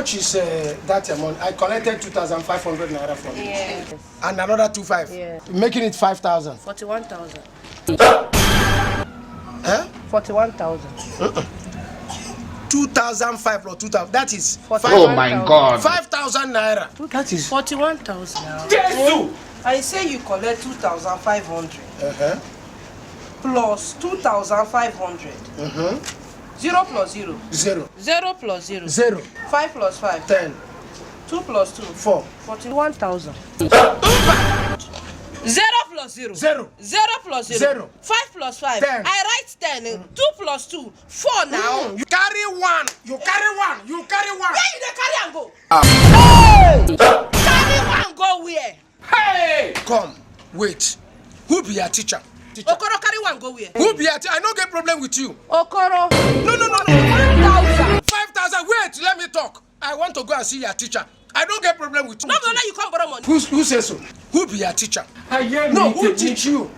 much is that amount? I collected 2,500 naira from you. Yes. And another 2,500. Yeah. Making it 5,000. 41,000. Huh? 41,000. 2,500 plus 2,000. That is 41,000. Oh my God. 5,000 naira. That is 41,000. Jesus! I say you collect 2,500 plus 2,500. 0 plus 0. 0. 0 plus 0. 0. 5 plus 5. 10. 2 plus 2. 4. 41,000. 0 plus 0. 0. 0 plus 0. 0. 5 plus 5. 10. I write 10. 2 plus 2. 4 now. You carry one. You carry one. You carry one. Where you dey carry am go? Hey! Carry one go where? Hey! Come. Wait. Who be your teacher? Okoro carry one go where? Who be your teacher? I don't get problem with you. Okoro. No. 1,000. 5,000. Wait. Let me talk. I want to go and see your teacher. I don't get problem with you. No, you come borrow money. Who says so? Who be your teacher? No, who teach you?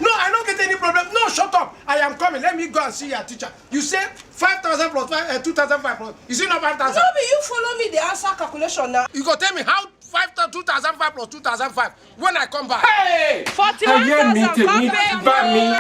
No, I don't get any problem. No, shut up. I am coming. Let me go and see your teacher. You say 5,000 plus 2,500 plus. Is it not 5,000? No, but you follow me the answer calculation now. You go tell me how 2,500 plus 2,500 when I come back. Hey! 41,000.